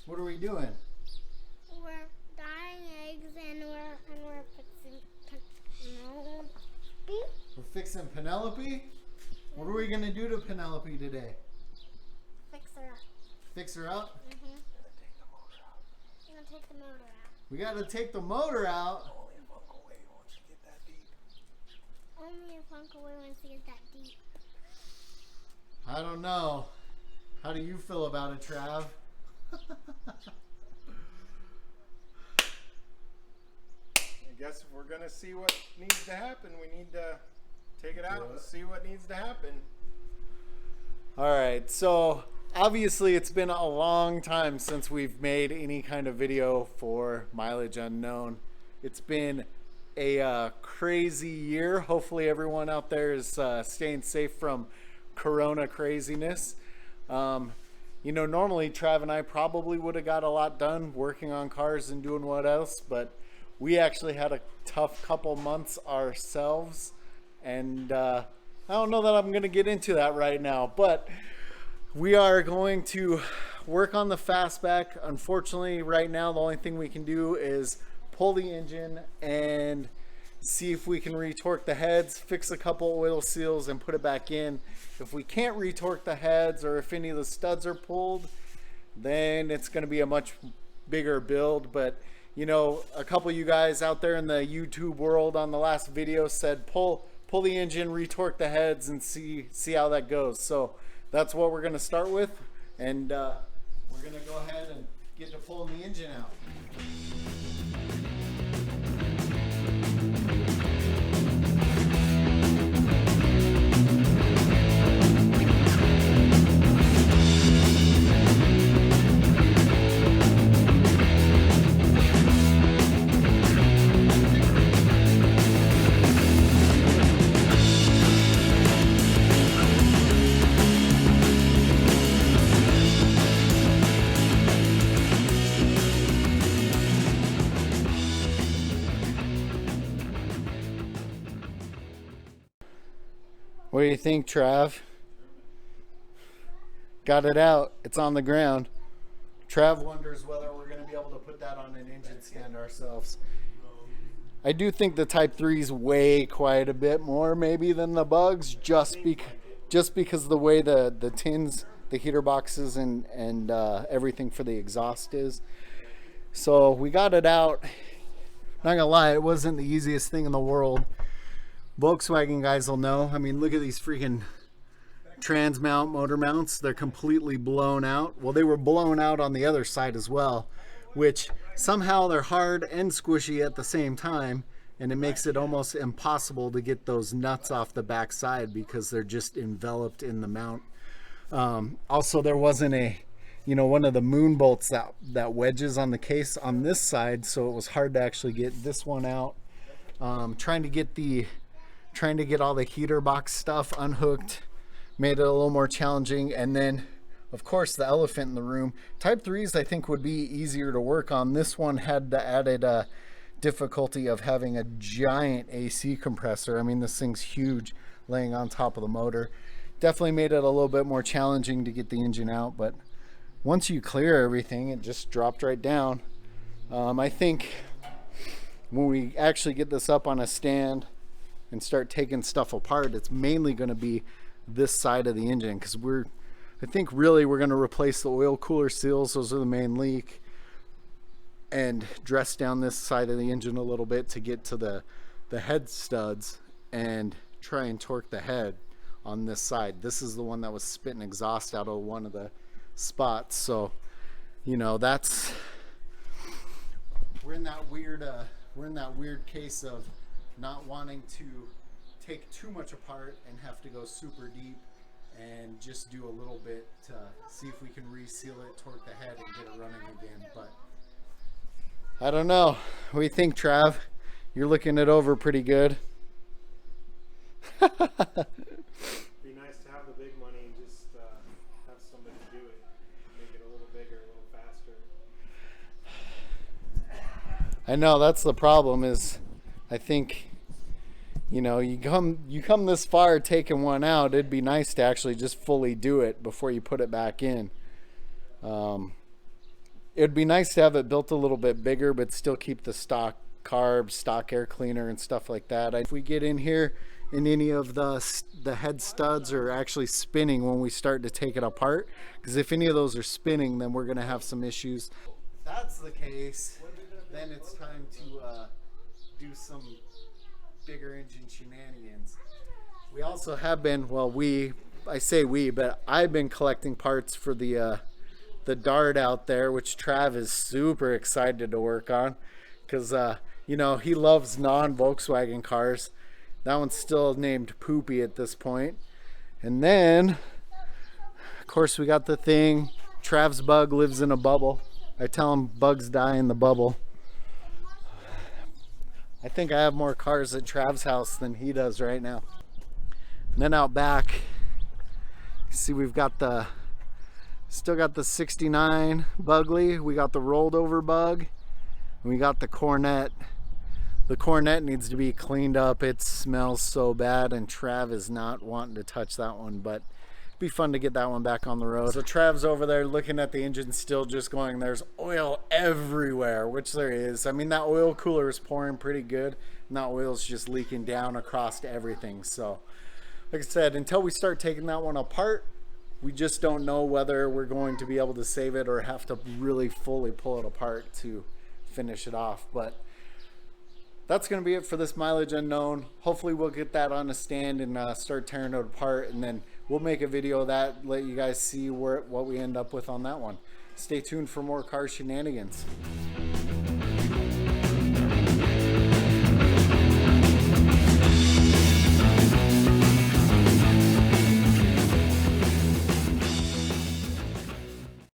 What are we doing? We're dyeing eggs and we're fixing Penelope. We're fixing Penelope? What are we gonna do to Penelope today? Fix her up. Fix her up? Mm-hmm. We're gonna take the motor out. We gotta take the motor out. Only if Uncle Way wants to get that deep. I don't know. How do you feel about it, Trav? I guess if we're gonna see what needs to happen, we need to take it out and see what needs to happen. All right, so obviously it's been a long time since we've made any kind of video for Mileage Unknown. It's been a crazy year. Hopefully everyone out there is staying safe from Corona craziness. You know, normally Trav and I probably would have got a lot done working on cars and doing what else, but we actually had a tough couple months ourselves, and I don't know that I'm going to get into that right now, but we are going to work on the Fastback. Unfortunately, right now, the only thing we can do is pull the engine and see if we can retorque the heads, fix a couple oil seals, and put it back in. If we can't retorque the heads, or if any of the studs are pulled, then it's going to be a much bigger build. But you know, a couple of you guys out there in the YouTube world on the last video said pull the engine, retorque the heads, and see how that goes. So that's what we're going to start with, and we're going to go ahead and get to pulling the engine out. What do you think, Trav? Got it out. It's on the ground. Trav wonders whether we're going to be able to put that on an engine stand ourselves. I do think the Type 3s weigh quite a bit more maybe than the Bugs, just because of the way the tins, the heater boxes, and everything for the exhaust is. So we got it out. Not gonna lie, it wasn't the easiest thing in the world. Volkswagen guys will know. I mean, look at these freaking trans mount motor mounts. They're completely blown out. Well, they were blown out on the other side as well, which somehow they're hard and squishy at the same time, and it makes it almost impossible to get those nuts off the back side because they're just enveloped in the mount. Also, there wasn't one of the moon bolts that wedges on the case on this side, so it was hard to actually get this one out. Trying to get all the heater box stuff unhooked made it a little more challenging. And then, of course, the elephant in the room. Type 3s, I think, would be easier to work on. This one had the added difficulty of having a giant AC compressor. I mean, this thing's huge laying on top of the motor. Definitely made it a little bit more challenging to get the engine out, but once you clear everything, it just dropped right down. I think when we actually get this up on a stand and start taking stuff apart, it's mainly going to be this side of the engine, because I think really we're going to replace the oil cooler seals. Those are the main leak, and dress down this side of the engine a little bit to get to the head studs and try and torque the head on this side. This is the one that was spitting exhaust out of one of the spots. So, you know, we're in that weird case of not wanting to take too much apart and have to go super deep, and just do a little bit to see if we can reseal it, torque the head, and get it running again. But I don't know. What do you think, Trav? You're looking it over pretty good. Be nice to have the big money and just have somebody do it, make it a little bigger, a little faster. I know that's the problem. Is I think you know, you come this far taking one out, it'd be nice to actually just fully do it before you put it back in. It'd be nice to have it built a little bit bigger, but still keep the stock carbs, stock air cleaner and stuff like that. If we get in here and any of the head studs are actually spinning when we start to take it apart, because if any of those are spinning, then we're going to have some issues. If that's the case, then it's time to do some bigger engine shenanigans. We also have been, well, I say we, but I've been collecting parts for the Dart out there, which Trav is super excited to work on, because you know, he loves non-Volkswagen cars. That one's still named Poopy at this point. And then of course we got the thing, Trav's bug lives in a bubble. I tell him bugs die in the bubble. I think I have more cars at Trav's house than he does right now. And then out back, you see we've got still got the 69 Bugly, we got the rolled over bug, and we got the Cornet. The Cornet needs to be cleaned up. It smells so bad, and Trav is not wanting to touch that one, but it'd be fun to get that one back on the road. So Trav's over there looking at the engine, still just going, there's oil everywhere, which there is. I mean, that oil cooler is pouring pretty good, and that oil's just leaking down across everything. So like I said, until we start taking that one apart, we just don't know whether we're going to be able to save it or have to really fully pull it apart to finish it off. But that's going to be it for this mileage unknown. Hopefully we'll get that on a stand and start tearing it apart, and then we'll make a video of that, let you guys see what we end up with on that one. Stay tuned for more car shenanigans.